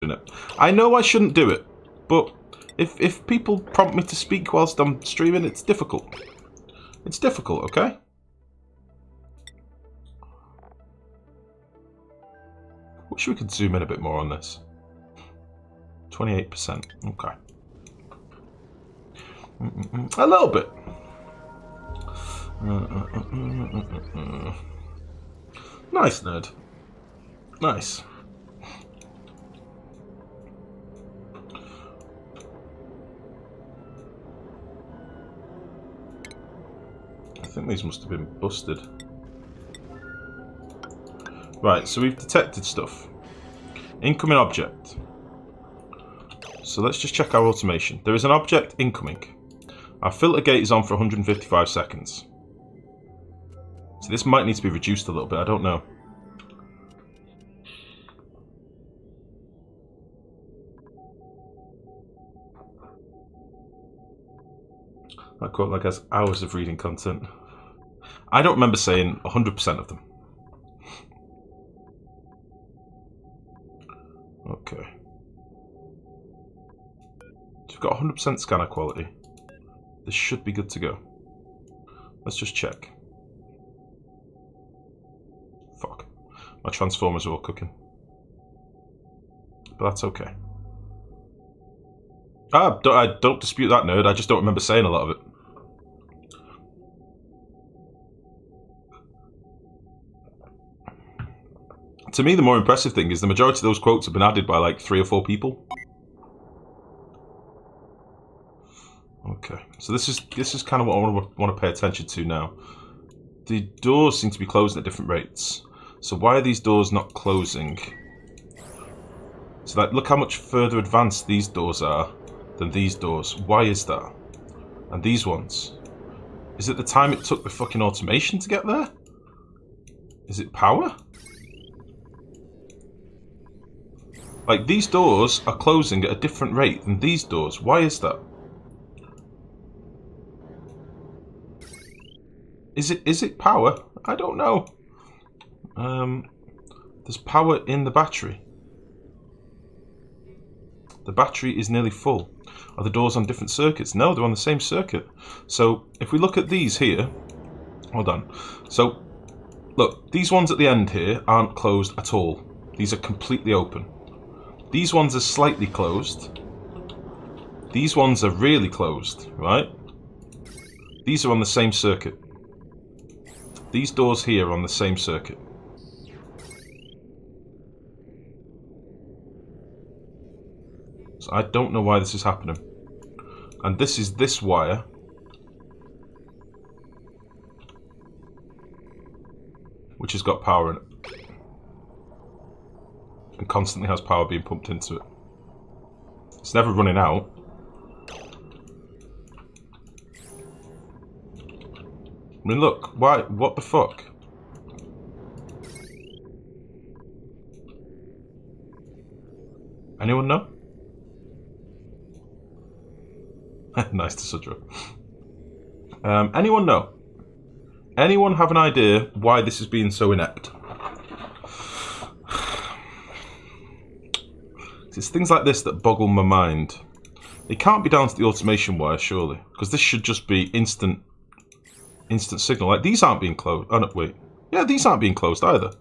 it. I know I shouldn't do it, but if people prompt me to speak whilst I'm streaming, it's difficult. It's difficult, okay? Wish we could zoom in a bit more on this. 28%. Okay. A little bit. Nice, nerd. Nice. I think these must have been busted. Right, so we've detected stuff. Incoming object. So let's just check our automation. There is an object incoming. Our filter gate is on for 155 seconds. So this might need to be reduced a little bit, I don't know. That quote like has hours of reading content. I don't remember saying 100% of them. Okay. So we've got 100% scanner quality. This should be good to go. Let's just check. Fuck. My transformers are all cooking. But that's okay. I don't dispute that, nerd. I just don't remember saying a lot of it. To me, the more impressive thing is the majority of those quotes have been added by like 3 or 4 people. Okay, so this is kind of what I want to pay attention to now. The doors seem to be closing at different rates. So why are these doors not closing? So like, look how much further advanced these doors are than these doors. Why is that? And these ones? Is it the time it took the fucking automation to get there? Is it power? Like, these doors are closing at a different rate than these doors. Why is that? Is it power? I don't know. There's power in the battery. The battery is nearly full. Are the doors on different circuits? No, they're on the same circuit. So, if we look at these here... Hold on. So, look, these ones at the end here aren't closed at all. These are completely open. These ones are slightly closed. These ones are really closed, right? These are on the same circuit. These doors here are on the same circuit. So I don't know why this is happening. And this is this wire. Which has got power in it. And constantly has power being pumped into it. It's never running out. I mean, look, why? What the fuck? Anyone know? Nice to Sudra. Anyone know? Anyone have an idea why this is being so inept? It's things like this that boggle my mind. It can't be down to the automation wire, surely, because this should just be instant signal. Like, these aren't being closed. Oh no, wait. Yeah, these aren't being closed either.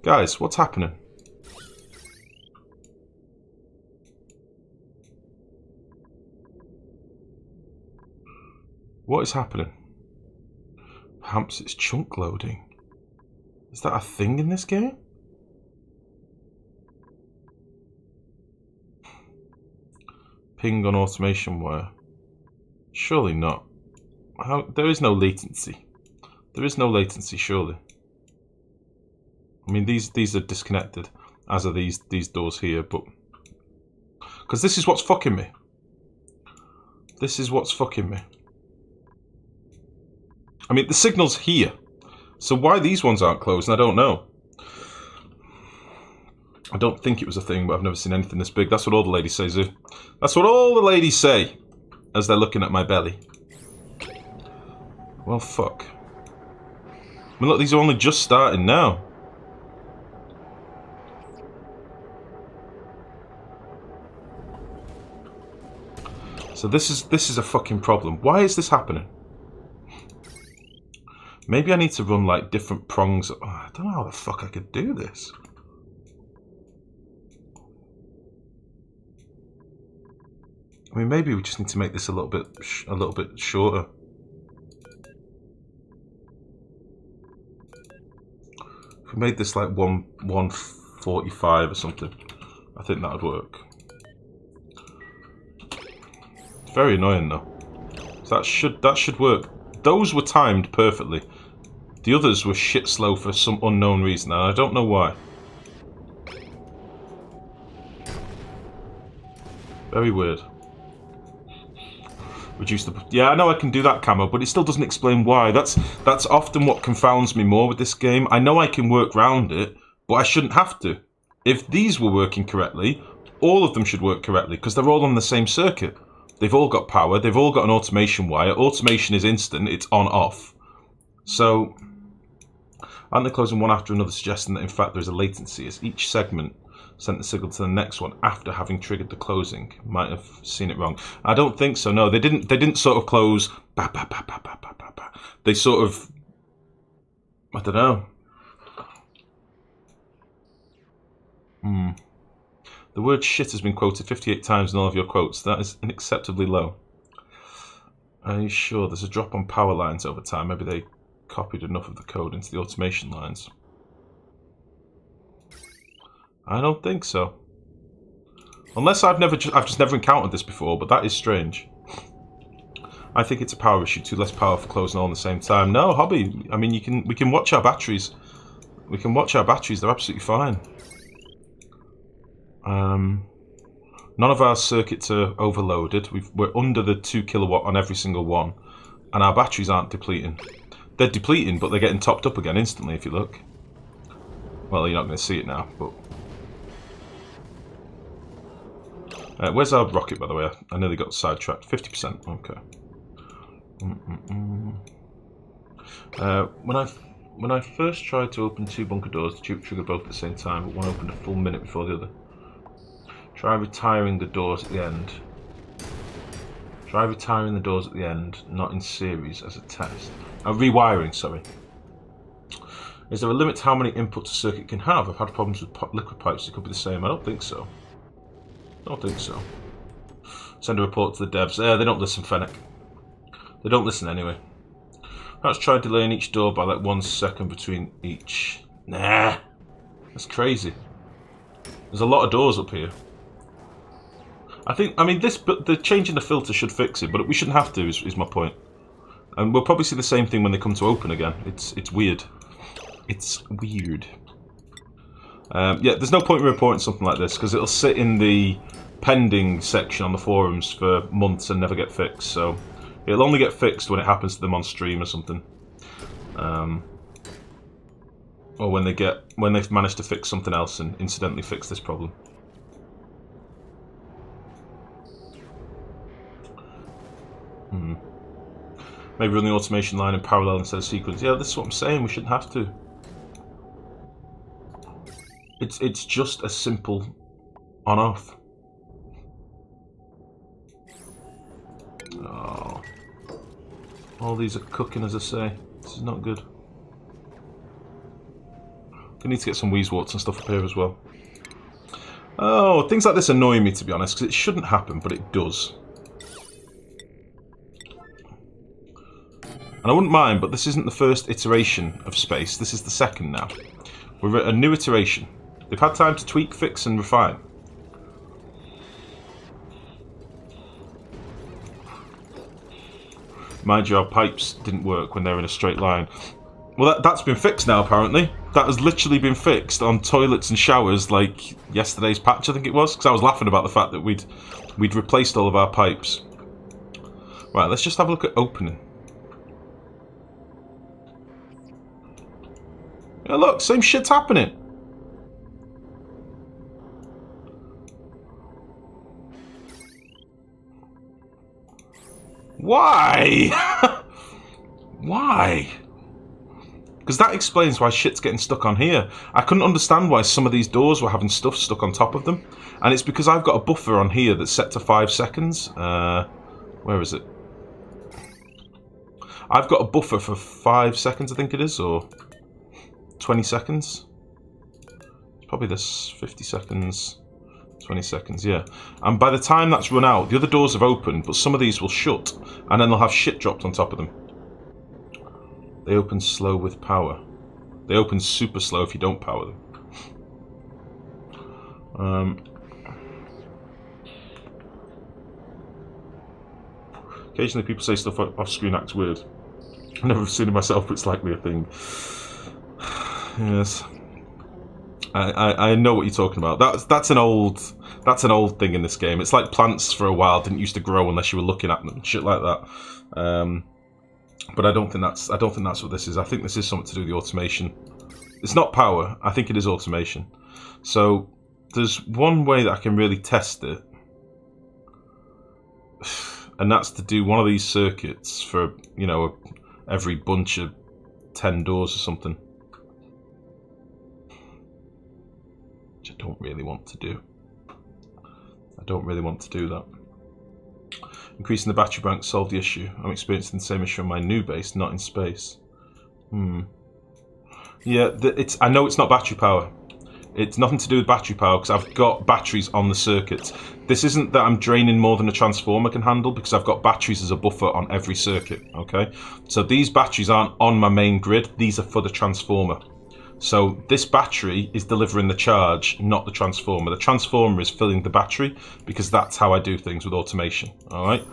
Guys, what's happening? What is happening? Perhaps it's chunk loading. Is that a thing in this game? Ping on automation wire. Surely not. There is no latency. There is no latency, surely. I mean, these are disconnected, as are these doors here, but... Because this is what's fucking me. This is what's fucking me. I mean, the signal's here. So why these ones aren't closed, I don't know. I don't think it was a thing, but I've never seen anything this big. That's what all the ladies say, Zoo. That's what all the ladies say, as they're looking at my belly. Well, fuck. I mean, look, these are only just starting now. So this is a fucking problem. Why is this happening? Maybe I need to run like different prongs. Oh, I don't know how the fuck I could do this. I mean, maybe we just need to make this a little bit shorter. If we made this like 145 or something, I think that would work. It's very annoying though. So that should work. Those were timed perfectly. The others were shit slow for some unknown reason, and I don't know why. Very weird. Reduce the... Yeah, I know I can do that camo, but it still doesn't explain why. That's often what confounds me more with this game. I know I can work around it, but I shouldn't have to. If these were working correctly, all of them should work correctly, because they're all on the same circuit. They've all got power, they've all got an automation wire. Automation is instant, it's on-off. So, aren't they closing one after another, suggesting that in fact there is a latency, as each segment sent the signal to the next one after having triggered the closing? Might have seen it wrong. I don't think so, no. They didn't sort of close... Bah, bah, bah, bah, bah, bah, bah, bah. They sort of... I don't know. The word shit has been quoted 58 times in all of your quotes. That is unacceptably low. Are you sure there's a drop on power lines over time? Maybe they copied enough of the code into the automation lines. I don't think so. Unless I've just never encountered this before, but that is strange. I think it's a power issue, too less power for closing all at the same time. No, hobby. I mean, we can watch our batteries. We can watch our batteries. They're absolutely fine. None of our circuits are overloaded. We're under the 2 kilowatt on every single one, and our batteries aren't depleting. They're depleting, but they're getting topped up again instantly if you look. Well, you're not going to see it now, but... where's our rocket, by the way? I nearly got sidetracked. 50%. Okay. When I first tried to open 2 bunker doors, the tube triggered both at the same time, but one opened a full minute before the other. Try retiring the doors at the end. Try retiring the doors at the end, not in series, as a test. Rewiring, sorry. Is there a limit to how many inputs a circuit can have? I've had problems with liquid pipes, it could be the same. I don't think so. I don't think so. Send a report to the devs. They don't listen, Fennec. They don't listen anyway. Let's try delaying each door by like 1 second between each. Nah. That's crazy. There's a lot of doors up here. I mean, the changing the filter should fix it, but we shouldn't have to, is my point. And we'll probably see the same thing when they come to open again. It's weird. It's weird. Yeah, there's no point in reporting something like this, because it'll sit in the pending section on the forums for months and never get fixed, so... It'll only get fixed when it happens to them on stream or something. Or when they've managed to fix something else and incidentally fix this problem. Maybe run the automation line in parallel instead of sequence. Yeah, this is what I'm saying, we shouldn't have to. It's just a simple on-off. Oh. All these are cooking, as I say. This is not good. We need to get some wheezeworts and stuff up here as well. Oh, things like this annoy me, to be honest, because it shouldn't happen, but it does. And I wouldn't mind, but this isn't the first iteration of Space. This is the second now. We're at a new iteration. They've had time to tweak, fix, and refine. Mind you, our pipes didn't work when they were in a straight line. Well, that's been fixed now, apparently. That has literally been fixed on toilets and showers, like yesterday's patch, I think it was. Because I was laughing about the fact that we'd replaced all of our pipes. Right, let's just have a look at opening. Yeah, look, same shit's happening. Why? Why? Because that explains why shit's getting stuck on here. I couldn't understand why some of these doors were having stuff stuck on top of them. And it's because I've got a buffer on here that's set to 5 seconds. Where is it? I've got a buffer for 5 seconds, I think it is, or 20 seconds. It's probably this 50 seconds, 20 seconds, yeah. And by the time that's run out, the other doors have opened, but some of these will shut, and then they'll have shit dropped on top of them. They open slow with power. They open super slow if you don't power them. Occasionally people say stuff off screen acts weird. I've never seen it myself, but it's likely a thing. Yes. I know what you're talking about. That's an old thing in this game. It's like plants for a while didn't used to grow unless you were looking at them, shit like that. But I don't think that's what this is. I think this is something to do with the automation. It's not power. I think it is automation. So there's one way that I can really test it, and that's to do one of these circuits for, you know, every bunch of 10 doors or something. Which I don't really want to do. I don't really want to do that. Increasing the battery bank solved the issue. I'm experiencing the same issue on my new base, not in space. Yeah, I know it's not battery power. It's nothing to do with battery power because I've got batteries on the circuits. This isn't that I'm draining more than a transformer can handle because I've got batteries as a buffer on every circuit, okay? So these batteries aren't on my main grid, these are for the transformer. So this battery is delivering the charge, not the transformer. The transformer is filling the battery because that's how I do things with automation, alright?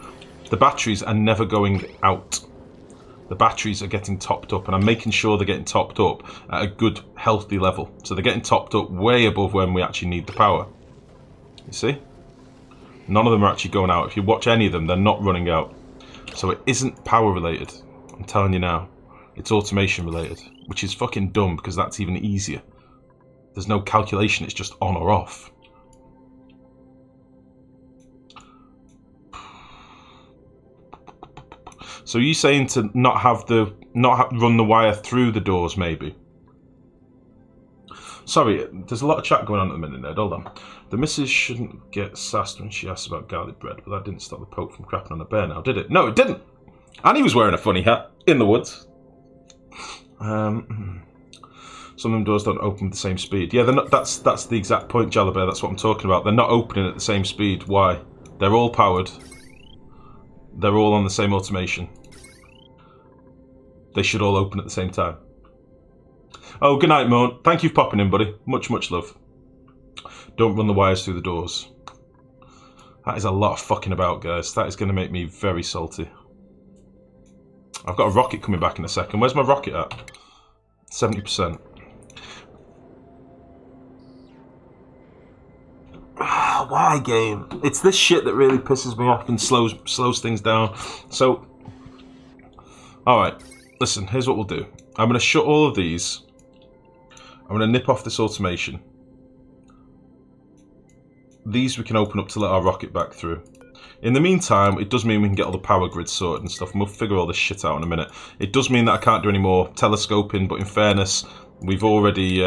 The batteries are never going out. The batteries are getting topped up, and I'm making sure they're getting topped up at a good, healthy level. So they're getting topped up way above when we actually need the power. You see? None of them are actually going out. If you watch any of them, they're not running out. So it isn't power related. I'm telling you now. It's automation related. Which is fucking dumb, because that's even easier. There's no calculation, it's just on or off. So are you saying to not run the wire through the doors, maybe? Sorry, there's a lot of chat going on at the minute, Ned. Hold on. The missus shouldn't get sassed when she asks about garlic bread, but that didn't stop the Pope from crapping on a bear now, did it? No, it didn't! And he was wearing a funny hat in the woods. Some of them doors don't open with the same speed. Yeah, they're not, that's the exact point, Jalabear. That's what I'm talking about. They're not opening at the same speed. Why? They're all powered. They're all on the same automation. They should all open at the same time. Oh, good night, Moan. Thank you for popping in, buddy. Much, much love. Don't run the wires through the doors. That is a lot of fucking about, guys. That is going to make me very salty. I've got a rocket coming back in a second. Where's my rocket at? 70%. Why, game? It's this shit that really pisses me off and slows things down. So, alright. Listen, here's what we'll do. I'm going to shut all of these. I'm going to nip off this automation. These we can open up to let our rocket back through. In the meantime, it does mean we can get all the power grids sorted and stuff, and we'll figure all this shit out in a minute. It does mean that I can't do any more telescoping, but in fairness, we've already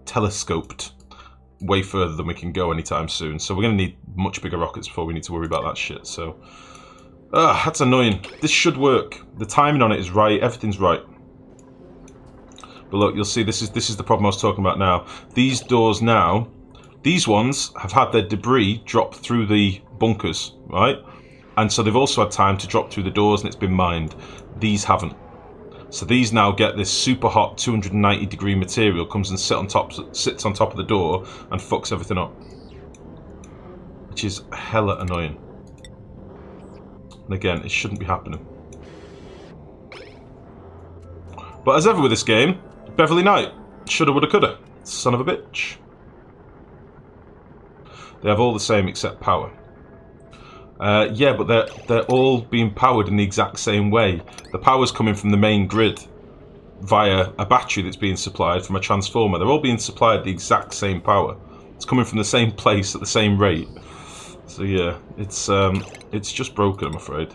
telescoped way further than we can go anytime soon. So we're going to need much bigger rockets before we need to worry about that shit. So, that's annoying. This should work. The timing on it is right. Everything's right. But look, you'll see this is the problem I was talking about now. These doors now, these ones have had their debris drop through the bunkers, right? And so they've also had time to drop through the doors and it's been mined. These haven't. So these now get this super hot 290-degree material, comes and sits on top of the door and fucks everything up. Which is hella annoying. And again, it shouldn't be happening. But as ever with this game, Beverly Knight. Shoulda, woulda, coulda. Son of a bitch. They have all the same except power. Yeah, but they're all being powered in the exact same way. The power's coming from the main grid via a battery that's being supplied from a transformer. They're all being supplied the exact same power. It's coming from the same place at the same rate. So yeah, it's just broken, I'm afraid.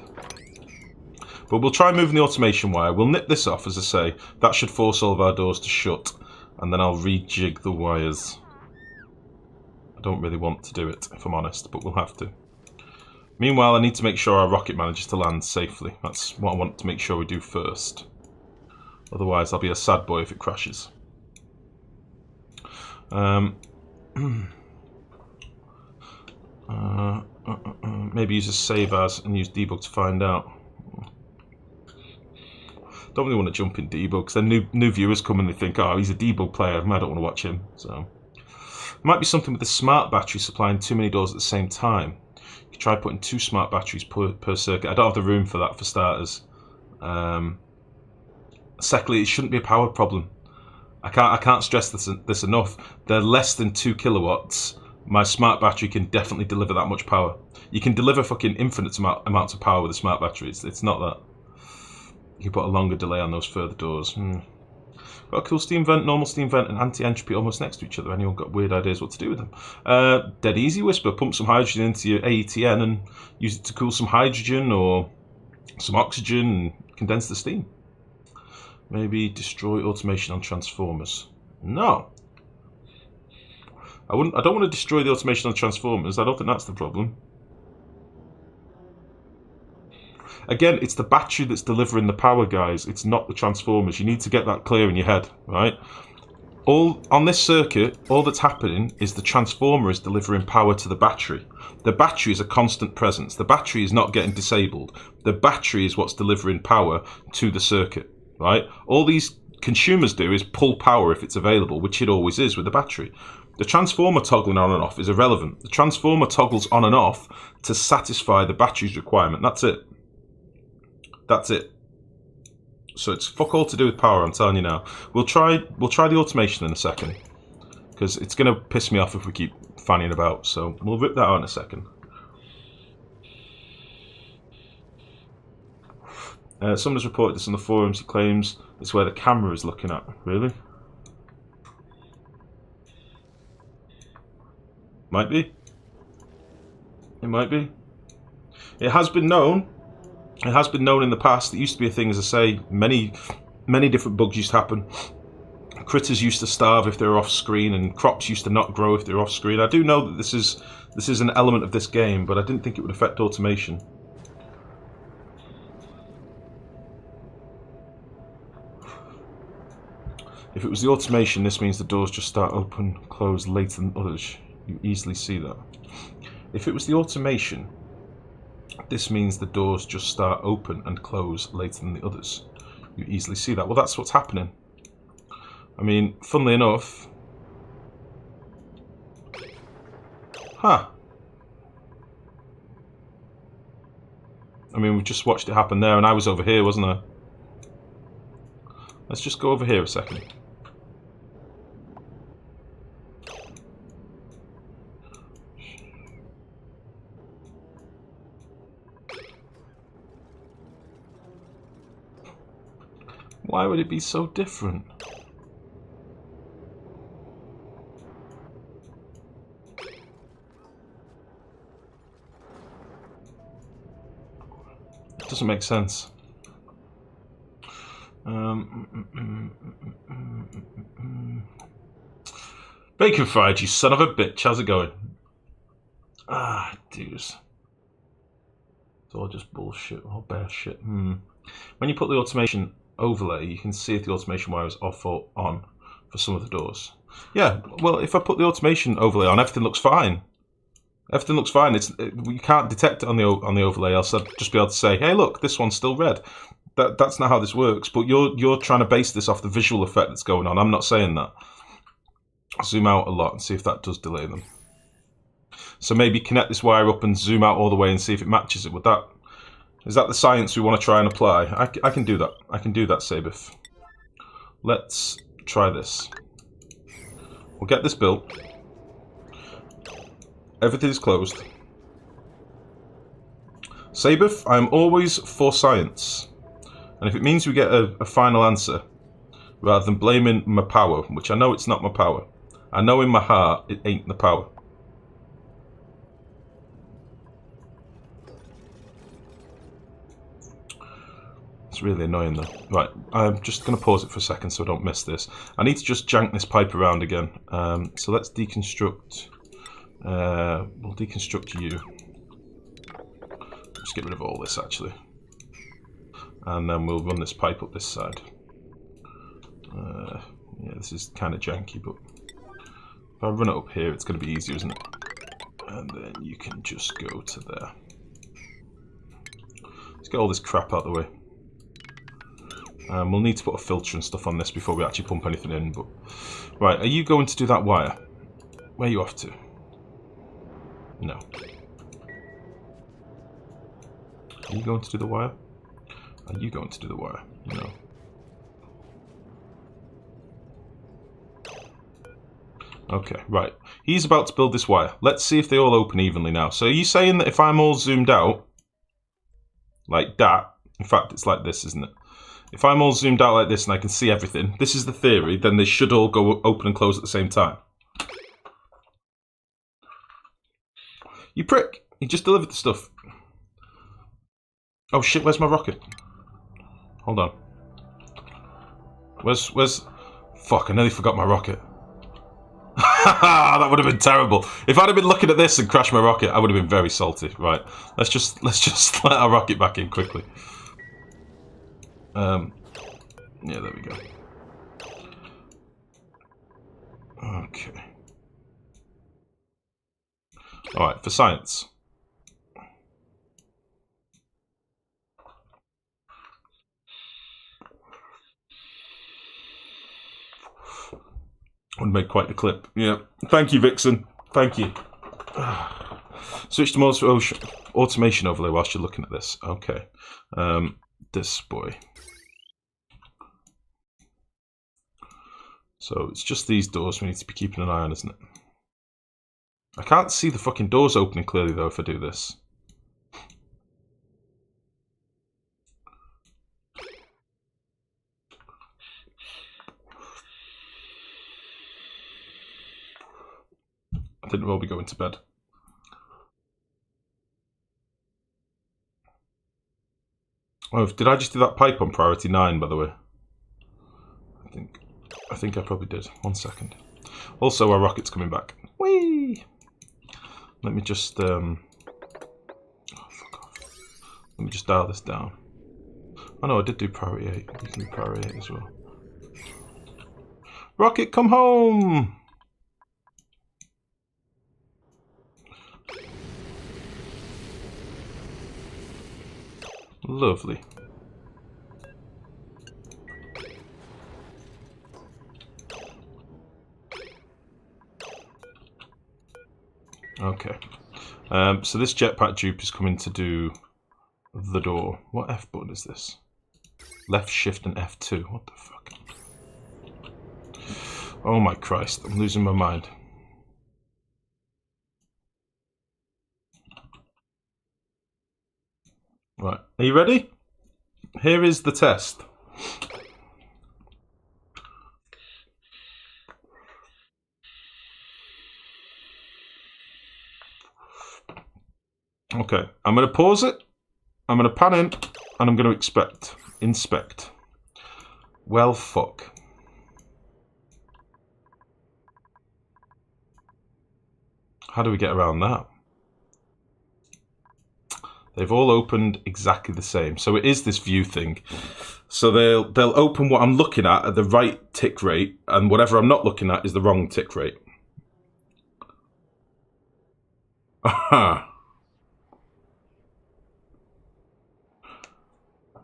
But we'll try moving the automation wire. We'll nip this off, as I say. That should force all of our doors to shut. And then I'll rejig the wires. I don't really want to do it, if I'm honest, but we'll have to. Meanwhile, I need to make sure our rocket manages to land safely. That's what I want to make sure we do first. Otherwise, I'll be a sad boy if it crashes. Maybe use a save as and use debug to find out. Don't really want to jump in debug because then new viewers come and they think, oh, he's a debug player. I don't want to watch him. So it might be something with the smart battery supplying too many doors at the same time. You could try putting 2 smart batteries per circuit. I don't have the room for that, for starters. Secondly, it shouldn't be a power problem. I can't stress this enough. They're less than 2 kilowatts. My smart battery can definitely deliver that much power. You can deliver fucking infinite amounts of power with a smart battery. It's not that. You can put a longer delay on those further doors. Got a cool steam vent, normal steam vent, and anti-entropy almost next to each other. Anyone got weird ideas what to do with them? Dead easy, Whisper. Pump some hydrogen into your AETN and use it to cool some hydrogen or some oxygen and condense the steam. Maybe destroy automation on transformers. No. I don't want to destroy the automation on transformers. I don't think that's the problem. Again, it's the battery that's delivering the power, guys. It's not the transformers. You need to get that clear in your head, right? On this circuit, all that's happening is the transformer is delivering power to the battery. The battery is a constant presence. The battery is not getting disabled. The battery is what's delivering power to the circuit, right? All these consumers do is pull power if it's available, which it always is with the battery. The transformer toggling on and off is irrelevant. The transformer toggles on and off to satisfy the battery's requirement. That's it. That's it. So it's fuck all to do with power, I'm telling you now. We'll try the automation in a second, because it's going to piss me off if we keep fanning about. So we'll rip that out in a second. Someone has reported this on the forums. He claims it's where the camera is looking at. Really? Might be. It might be. It has been known. It has been known in the past. It used to be a thing, as I say. Many different bugs used to happen. Critters used to starve if they were off screen, and crops used to not grow if they were off screen. I do know that this is an element of this game, but I didn't think it would affect automation. If it was the automation, this means the doors just start open, close later than others. You easily see that. If it was the automation, this means the doors just start open and close later than the others. You easily see that. Well, that's what's happening. I mean, funnily enough... Huh. I mean, we just watched it happen there, and I was over here, wasn't I? Let's just go over here a second. Why would it be so different? It doesn't make sense. Bacon fried, you son of a bitch. How's it going? Ah, dudes. It's all just bullshit, all bear shit. When you put the automation overlay, you can see if the automation wire is off or on for some of the doors. Yeah, well, if I put the automation overlay on, everything looks fine. Everything looks fine. You can't detect it on the overlay, else I'd just be able to say, hey, look, this one's still red. That's not how this works. But you're trying to base this off the visual effect that's going on. I'm not saying that. Zoom out a lot and see if that does delay them. So maybe connect this wire up and zoom out all the way and see if it matches it. Is that the science we want to try and apply? I can do that. I can do that, Sabif. Let's try this. We'll get this built. Everything's closed. Sabif, I'm always for science. And if it means we get a final answer, rather than blaming my power, which I know it's not my power. I know in my heart it ain't the power. It's really annoying though. Right, I'm just going to pause it for a second so I don't miss this. I need to just jank this pipe around again. So let's deconstruct. We'll deconstruct you. Just get rid of all this actually. And then we'll run this pipe up this side. Yeah, this is kind of janky, but if I run it up here, it's going to be easier, isn't it? And then you can just go to there. Let's get all this crap out of the way. We'll need to put a filter and stuff on this before we actually pump anything in. But right, are you going to do that wire? Where are you off to? No. Are you going to do the wire? Are you going to do the wire? No. Okay, right. He's about to build this wire. Let's see if they all open evenly now. So are you saying that if I'm all zoomed out, like that, in fact it's like this, isn't it? If I'm all zoomed out like this and I can see everything, this is the theory, then they should all go open and close at the same time. You prick! You just delivered the stuff. Oh shit, where's my rocket? Hold on. Where's... Fuck, I nearly forgot my rocket. That would have been terrible. If I'd have been looking at this and crashed my rocket, I would have been very salty. Right, let's just let our rocket back in quickly. Yeah, there we go. Okay. All right, for science. Would make quite the clip. Yeah. Thank you, Vixen. Thank you. Switch to more automation overlay whilst you're looking at this. Okay. This boy. So it's just these doors we need to be keeping an eye on, isn't it? I can't see the fucking doors opening clearly though if I do this. I think we'll be going to bed. Oh, did I just do that pipe on priority 9, by the way? I think I probably did. 1 second. Also, our rocket's coming back. Whee! Let me just oh, fuck off. Let me just dial this down. Oh no, I did do priority 8. You can do priority 8 as well. Rocket, come home! Lovely. Okay. So this jetpack dupe is coming to do the door. What F button is this? Left shift and F2. What the fuck? Oh my Christ, I'm losing my mind. Right, are you ready? Here is the test. Okay, I'm going to pause it, I'm going to pan in, and I'm going to inspect. Well, fuck. How do we get around that? They've all opened exactly the same. So it is this view thing. So they'll open what I'm looking at the right tick rate, and whatever I'm not looking at is the wrong tick rate. Aha.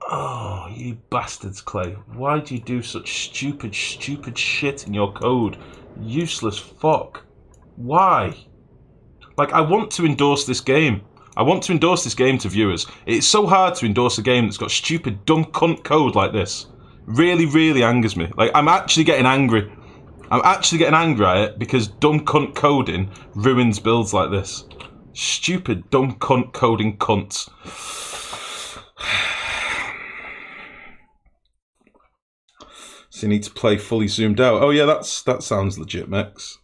Oh, you bastards, Clay. Why do you do such stupid shit in your code? Useless fuck. Why? Like, I want to endorse this game. I want to endorse this game to viewers. It's so hard to endorse a game that's got stupid, dumb cunt code like this. Really, really angers me. Like, I'm actually getting angry. I'm actually getting angry at it because dumb cunt coding ruins builds like this. Stupid, dumb cunt coding cunts. So you need to play fully zoomed out. Oh yeah, that sounds legit, Max.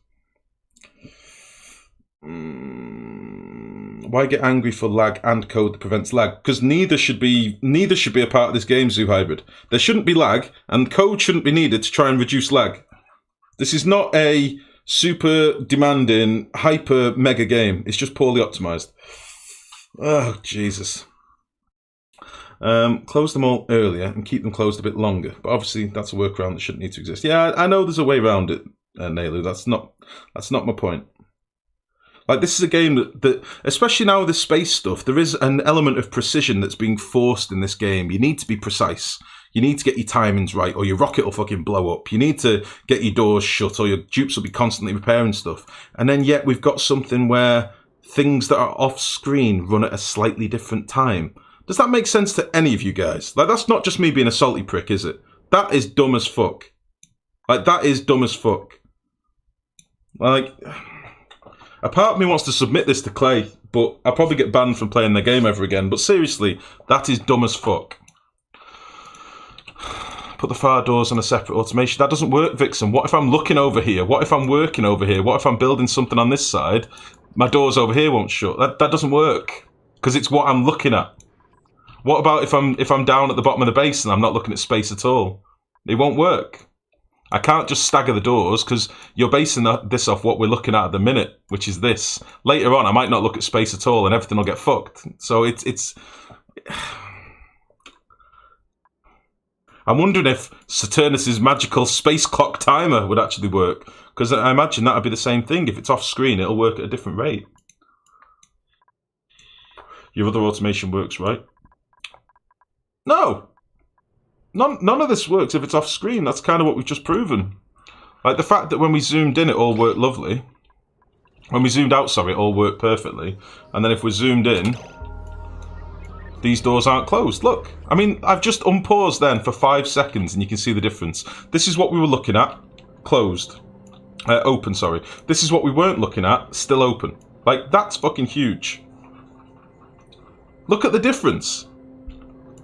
Why get angry for lag and code that prevents lag? Because neither should be a part of this game, Zoo Hybrid. There shouldn't be lag, and code shouldn't be needed to try and reduce lag. This is not a super demanding, hyper mega game. It's just poorly optimized. Oh, Jesus. Close them all earlier and keep them closed a bit longer. But obviously, that's a workaround that shouldn't need to exist. Yeah, I know there's a way around it, Nailu. That's not my point. Like, this is a game that, especially now with the space stuff, there is an element of precision that's being forced in this game. You need to be precise. You need to get your timings right, or your rocket will fucking blow up. You need to get your doors shut, or your dupes will be constantly repairing stuff. And then yet we've got something where things that are off screen run at a slightly different time. Does that make sense to any of you guys? Like, that's not just me being a salty prick, is it? That is dumb as fuck. Like, that is dumb as fuck. Like, a part of me wants to submit this to Clay, but I'll probably get banned from playing the game ever again. But seriously, that is dumb as fuck. Put the fire doors on a separate automation. That doesn't work, Vixen. What if I'm looking over here? What if I'm working over here? What if I'm building something on this side? My doors over here won't shut. That doesn't work, because it's what I'm looking at. What about if I'm down at the bottom of the base and I'm not looking at space at all? It won't work. I can't just stagger the doors, because you're basing this off what we're looking at the minute, which is this. Later on, I might not look at space at all and everything will get fucked. So it's... I'm wondering if Saturnus's magical space clock timer would actually work, because I imagine that would be the same thing. If it's off screen, it'll work at a different rate. Your other automation works, right? No! None of this works if it's off screen. That's kind of what we've just proven. Like, the fact that when we zoomed in, it all worked lovely. When we zoomed out, sorry, it all worked perfectly. And then if we're zoomed in, these doors aren't closed. Look, I mean, I've just unpaused then for 5 seconds and you can see the difference. This is what we were looking at, closed. Open, sorry. This is what we weren't looking at, still open. Like, that's fucking huge. Look at the difference.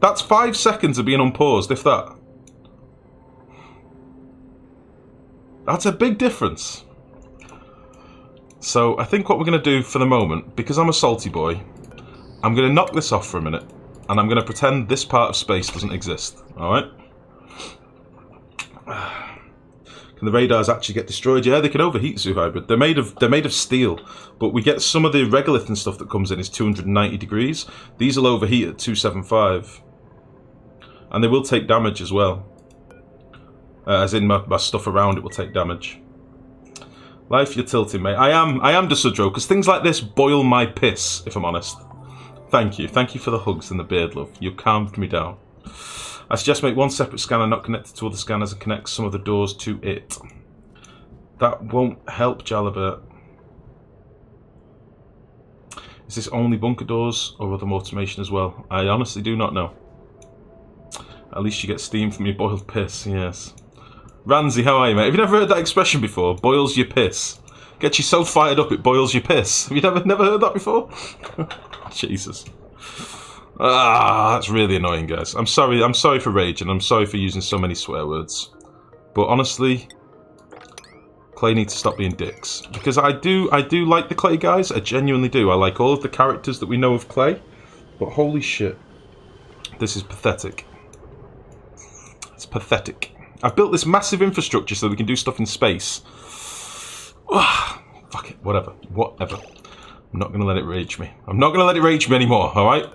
That's 5 seconds of being unpaused, if that. That's a big difference. So I think what we're going to do for the moment, because I'm a salty boy, I'm going to knock this off for a minute, and I'm going to pretend this part of space doesn't exist. Alright? Can the radars actually get destroyed? Yeah, they can overheat, Zoo Hybrid. They're made of steel, but we get some of the regolith and stuff that comes in is 290 degrees. These will overheat at 275. And they will take damage as well. As in my stuff around it will take damage. Life, you're tilting, mate. I am Desudro, because things like this boil my piss, if I'm honest. Thank you. Thank you for the hugs and the beard love. You've calmed me down. I suggest make one separate scanner not connected to other scanners and connect some of the doors to it. That won't help, Jalabert. Is this only bunker doors or other automation as well? I honestly do not know. At least you get steam from your boiled piss, yes. Ranzi, how are you, mate? Have you never heard that expression before? Boils your piss. Gets you so fired up it boils your piss. Have you never heard that before? Jesus. That's really annoying, guys. I'm sorry for raging. I'm sorry for using so many swear words. But honestly, Clay needs to stop being dicks. Because I do like the Clay guys. I genuinely do. I like all of the characters that we know of Clay. But holy shit. This is pathetic. It's pathetic. I've built this massive infrastructure so we can do stuff in space. Fuck it. Whatever. Whatever. I'm not going to let it rage me. I'm not going to let it rage me anymore, alright?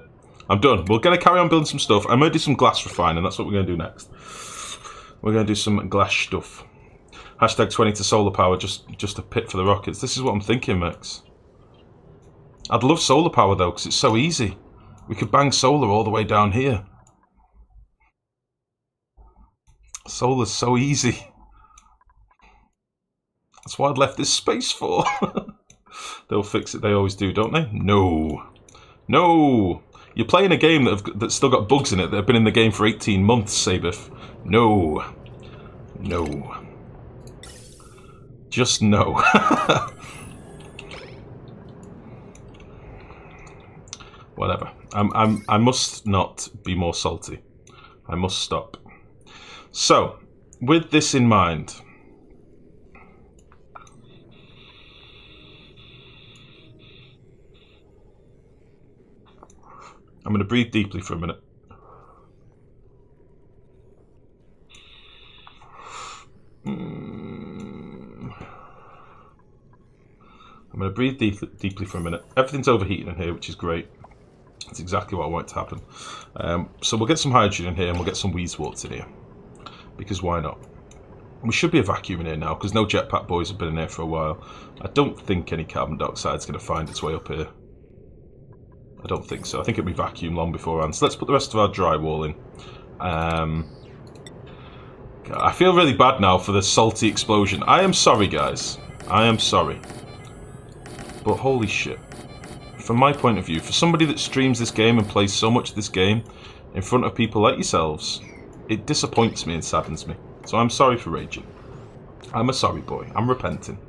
I'm done. We're going to carry on building some stuff. I'm going to do some glass refining. That's what we're going to do next. We're going to do some glass stuff. Hashtag 20 to solar power, just a pit for the rockets. This is what I'm thinking, Max. I'd love solar power, though, because it's so easy. We could bang solar all the way down here. Solar's so easy. That's what I'd left this space for. They'll fix it. They always do, don't they? No. No. You're playing a game that's still got bugs in it that have been in the game for 18 months, Sabif. No. No. Just no. Whatever. I must not be more salty. I must stop. So, with this in mind, I'm going to breathe deeply for a minute. I'm going to breathe deeply for a minute. Everything's overheating in here, which is great. That's exactly what I want to happen. So we'll get some hydrogen in here and we'll get some Weezeworts in here. Because why not? We should be a vacuum in here now, because no jetpack boys have been in here for a while. I don't think any carbon dioxide is going to find its way up here. I don't think so. I think it'll be vacuum long beforehand. So let's put the rest of our drywall in. God, I feel really bad now for the salty explosion. I am sorry, guys. I am sorry. But holy shit. From my point of view, for somebody that streams this game and plays so much of this game in front of people like yourselves, it disappoints me and saddens me. So I'm sorry for raging. I'm a sorry boy. I'm repenting.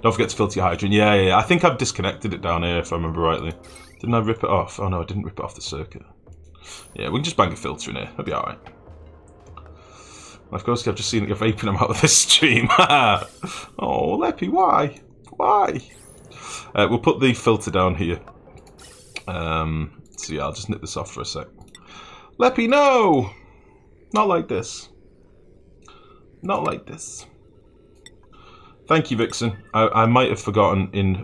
Don't forget to filter your hydrogen. Yeah. I think I've disconnected it down here, if I remember rightly. Didn't I rip it off? Oh no, I didn't rip it off the circuit. Yeah, we can just bang a filter in here. That'll be alright. Of course, I've just seen that you're vaping them out of this stream. Oh, Leppy, why? Why? We'll put the filter down here. So yeah, I'll just nip this off for a sec. Leppy, no! Not like this. Not like this. Thank you, Vixen. I might have forgotten in